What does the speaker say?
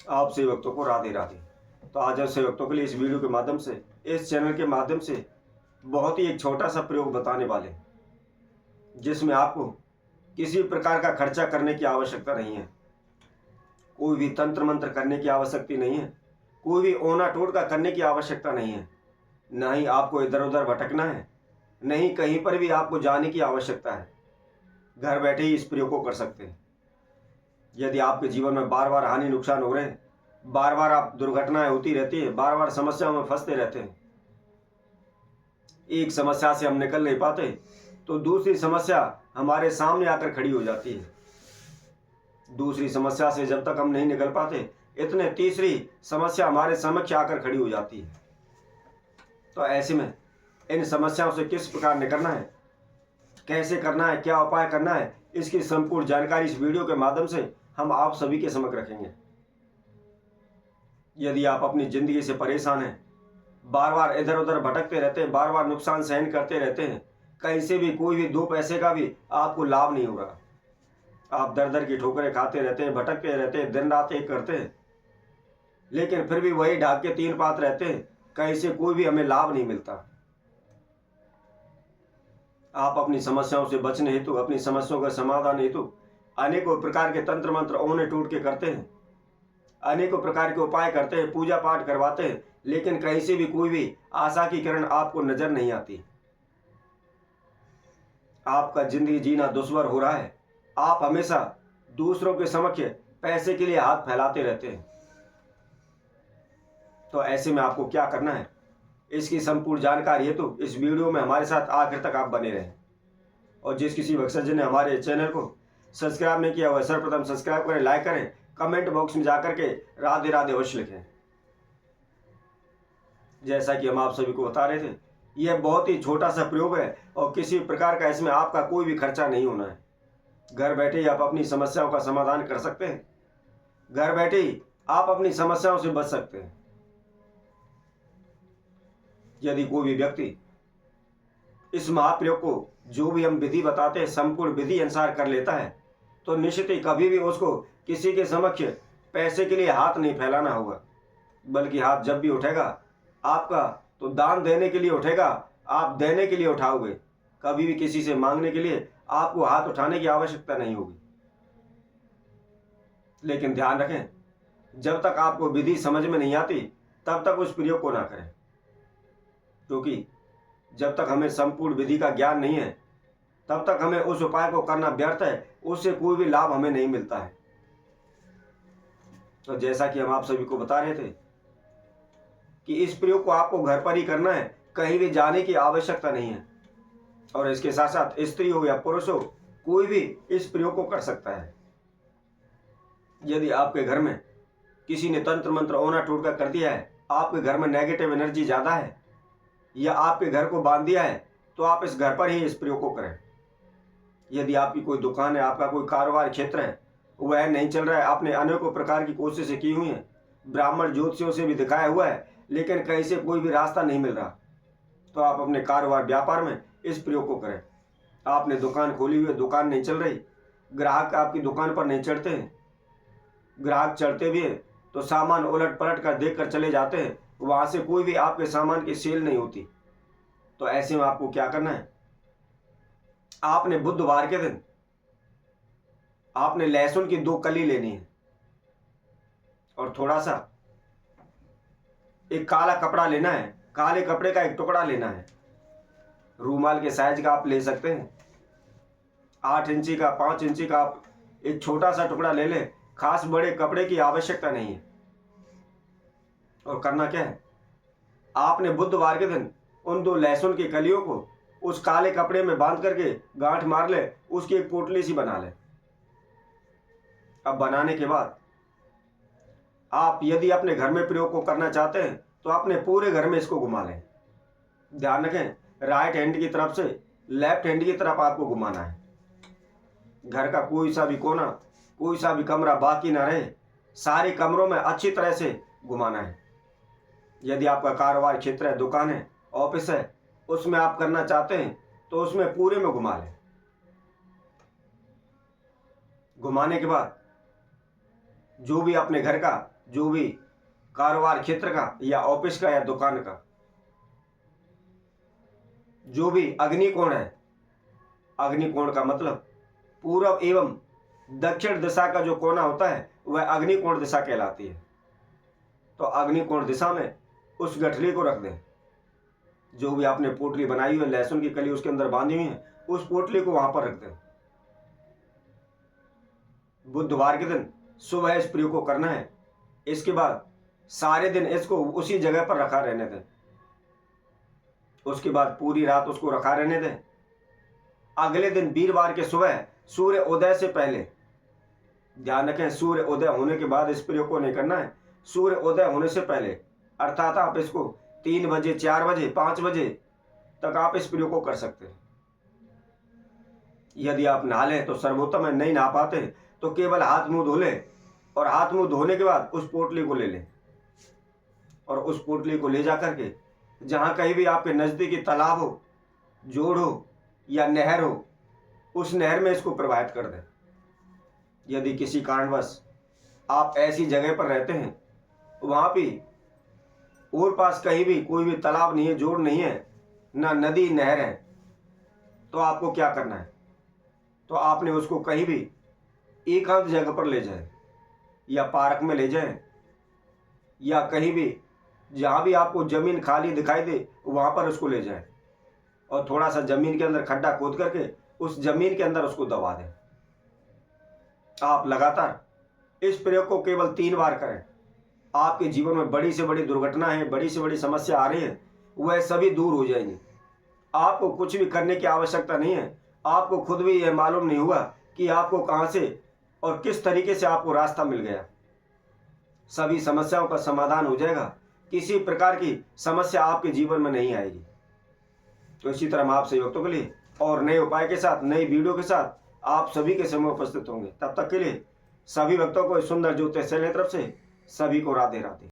आप सभी भक्तों को राधे राधे। तो आज आप सभी भक्तों के लिए इस वीडियो के माध्यम से, इस चैनल के माध्यम से बहुत ही एक छोटा सा प्रयोग बताने वाले हैं, जिसमें आपको किसी भी प्रकार का खर्चा करने की आवश्यकता नहीं है। कोई भी तंत्र मंत्र करने की आवश्यकता नहीं है। कोई भी ओना टोटका करने की आवश्यकता नहीं है। न ही आपको इधर उधर भटकना है, नहीं कहीं पर भी आपको जाने की आवश्यकता है। घर बैठे ही इस प्रयोग को कर सकते हैं। यदि आपके जीवन में बार बार हानि नुकसान हो रहे हैं, बार बार आप दुर्घटनाएं होती रहती है, बार बार समस्याओं में फंसते रहते हैं, एक समस्या से हम निकल नहीं पाते तो दूसरी समस्या हमारे सामने आकर खड़ी हो जाती है। दूसरी समस्या से जब तक हम नहीं निकल पाते, इतने तीसरी समस्या हमारे समक्ष आकर खड़ी हो जाती है। तो ऐसे में इन समस्याओं से किस प्रकार निकलना है, कैसे करना है, क्या उपाय करना है, इसकी संपूर्ण जानकारी इस वीडियो के माध्यम से हम आप सभी के समक्ष रखेंगे। यदि आप अपनी जिंदगी से परेशान हैं, बार बार इधर उधर भटकते रहते हैं, बार बार नुकसान सहन करते रहते हैं, कहीं से भी कोई भी दो पैसे का भी आपको लाभ नहीं हो रहा, आप दर दर की ठोकरें खाते रहते हैं, भटकते रहते हैं, दिन रात एक करते हैं, लेकिन फिर भी वही ढाक के तीन पात रहते हैं, कहीं से कोई भी हमें लाभ नहीं मिलता। आप अपनी समस्याओं से बचने हेतु, अपनी समस्याओं का समाधान हेतु अनेकों प्रकार के तंत्र मंत्र ओने टूट के करते हैं, अनेकों प्रकार के उपाय करते हैं, पूजा पाठ करवाते हैं, लेकिन कहीं से भी कोई भी आशा की किरण आपको नजर नहीं आती। आपका जिंदगी जीना दुश्वार हो रहा है। आप हमेशा दूसरों के समक्ष पैसे के लिए हाथ फैलाते रहते हैं। तो ऐसे में आपको क्या करना है, इसकी संपूर्ण जानकारी है तो इस वीडियो में हमारे साथ आखिर तक आप बने रहें। और जिस किसी भक्तजन ने हमारे चैनल को सब्सक्राइब नहीं किया हुआ, सर्वप्रथम सब्सक्राइब करें, लाइक करें, कमेंट बॉक्स में जाकर के राधे राधे अवश्य लिखें। जैसा कि हम आप सभी को बता रहे थे, यह बहुत ही छोटा सा प्रयोग है और किसी प्रकार का इसमें आपका कोई भी खर्चा नहीं होना है। घर बैठे ही आप अपनी समस्याओं का समाधान कर सकते हैं। घर बैठे ही आप अपनी समस्याओं से बच सकते हैं। यदि कोई भी व्यक्ति इस महाप्रयोग को, जो भी हम विधि बताते हैं, संपूर्ण विधि अनुसार कर लेता है, तो निश्चित ही कभी भी उसको किसी के समक्ष पैसे के लिए हाथ नहीं फैलाना होगा, बल्कि हाथ जब भी उठेगा आपका तो दान देने के लिए उठेगा, आप देने के लिए उठाओगे। कभी भी किसी से मांगने के लिए आपको हाथ उठाने की आवश्यकता नहीं होगी। लेकिन ध्यान रखें, जब तक आपको विधि समझ में नहीं आती तब तक उस प्रयोग को ना करें, क्योंकि जब तक हमें संपूर्ण विधि का ज्ञान नहीं है तब तक हमें उस उपाय को करना व्यर्थ है, उससे कोई भी लाभ हमें नहीं मिलता है। तो जैसा कि हम आप सभी को बता रहे थे कि इस प्रयोग को आपको घर पर ही करना है, कहीं भी जाने की आवश्यकता नहीं है। और इसके साथ साथ स्त्री हो या पुरुष हो, कोई भी इस प्रयोग को कर सकता है। यदि आपके घर में किसी ने तंत्र मंत्र ओना टोटका कर दिया है, आपके घर में नेगेटिव एनर्जी ज़्यादा है या आपके घर को बांध दिया है, तो आप इस घर पर ही इस प्रयोग को करें। यदि आपकी कोई दुकान है, आपका कोई कारोबार क्षेत्र है, वह नहीं चल रहा है, आपने अनेकों प्रकार की कोशिशें की हुई हैं, ब्राह्मण ज्योतिषियों से भी दिखाया हुआ है, लेकिन कहीं से कोई भी रास्ता नहीं मिल रहा, तो आप अपने कारोबार व्यापार में इस प्रयोग को करें। आपने दुकान खोली हुई है, दुकान नहीं चल रही, ग्राहक आपकी दुकान पर नहीं चढ़ते हैं, ग्राहक चढ़ते भी हैं तो सामान उलट पलट कर देख कर चले जाते हैं, वहाँ से कोई भी आपके सामान की सेल नहीं होती। तो ऐसे में आपको क्या करना है, आपने बुधवार के दिन आपने लहसुन की 2 कली लेनी है और थोड़ा सा एक काला कपड़ा लेना है, काले कपड़े का एक टुकड़ा लेना है, रूमाल के साइज का आप ले सकते हैं, 8 इंची का, 5 इंची का आप एक छोटा सा टुकड़ा ले लें, खास बड़े कपड़े की आवश्यकता नहीं है। और करना क्या है, आपने बुधवार के दिन उन 2 लहसुन की कलियों को उस काले कपड़े में बांध करके गांठ मार ले, उसकी एक पोटली सी बना ले। अब बनाने के बाद आप यदि अपने घर में प्रयोग को करना चाहते हैं तो अपने पूरे घर में इसको घुमा लें। ध्यान रखें, राइट हैंड की तरफ से लेफ्ट हैंड की तरफ आपको घुमाना है। घर का कोई सा भी कोना, कोई सा भी कमरा बाकी ना रहे, सारे कमरों में अच्छी तरह से घुमाना है। यदि आपका कारोबार क्षेत्र है, दुकान है, ऑफिस है, उसमें आप करना चाहते हैं तो उसमें पूरे में घुमा लें। घुमाने के बाद जो भी अपने घर का जो भी कारोबार क्षेत्र का या ऑफिस का या दुकान का, जो भी अग्निकोण है, अग्निकोण का मतलब पूर्व एवं दक्षिण दिशा का जो कोना होता है वह अग्निकोण दिशा कहलाती है। तो अग्निकोण दिशा में उस गठरी को रख दें। जो भी आपने पोटली बनाई हुई है, लहसुन की कली उसके अंदर बांधी हुई है, उस पोटली को वहां पर रख दें। बुधवार के दिन सुबह इस प्रयोग को करना है। इसके बाद सारे दिन इसको उसी जगह पर रखा रहने दें। उसके बाद पूरी रात उसको रखा रहने दें। अगले दिन वीरवार के सुबह सूर्य उदय से पहले, ध्यान रखें सूर्य उदय होने के बाद इस प्रयोग को नहीं करना है, सूर्य उदय होने से पहले, अर्थात आप इसको 3 बजे, 4 बजे, 5 बजे तक आप इस प्रयोग को कर सकते हैं। यदि आप नहा लें तो सर्वोत्तम है, नहीं नहा पाते तो केवल हाथ मुंह धो लें, और हाथ मुंह धोने के बाद उस पोटली को ले लें और उस पोटली को ले जा करके जहां कहीं भी आपके नजदीकी तालाब हो, जोड़ हो या नहर हो, उस नहर में इसको प्रवाहित कर दें। यदि किसी कारणवश आप ऐसी जगह पर रहते हैं वहां पे और पास कहीं भी कोई भी तालाब नहीं है, जोड़ नहीं है, ना नदी नहर है, तो आपको क्या करना है, तो आपने उसको कहीं भी एकांत जगह पर ले जाए, या पार्क में ले जाएं, या कहीं भी जहां भी आपको जमीन खाली दिखाई दे वहां पर उसको ले जाएं, और थोड़ा सा जमीन के अंदर खड्डा खोद करके उस जमीन के अंदर उसको दबा दें। आप लगातार इस प्रयोग को केवल 3 बार करें। आपके जीवन में बड़ी से बड़ी दुर्घटनाएं, बड़ी से बड़ी समस्या आ रही है, वह सभी दूर हो जाएंगी। आपको कुछ भी करने की आवश्यकता नहीं है। आपको खुद भी यह मालूम नहीं हुआ कि आपको कहां से और किस तरीके से आपको रास्ता मिल गया। सभी समस्याओं का समाधान हो जाएगा। किसी प्रकार की समस्या आपके जीवन में नहीं आएगी। तो इसी तरह हम आपसे भक्तों के लिए और नए उपाय के साथ, नई वीडियो के साथ आप सभी के समय उपस्थित होंगे। तब तक के लिए सभी भक्तों को सुंदर ज्योतिष चैनल की तरफ से सभी को राधे राधे।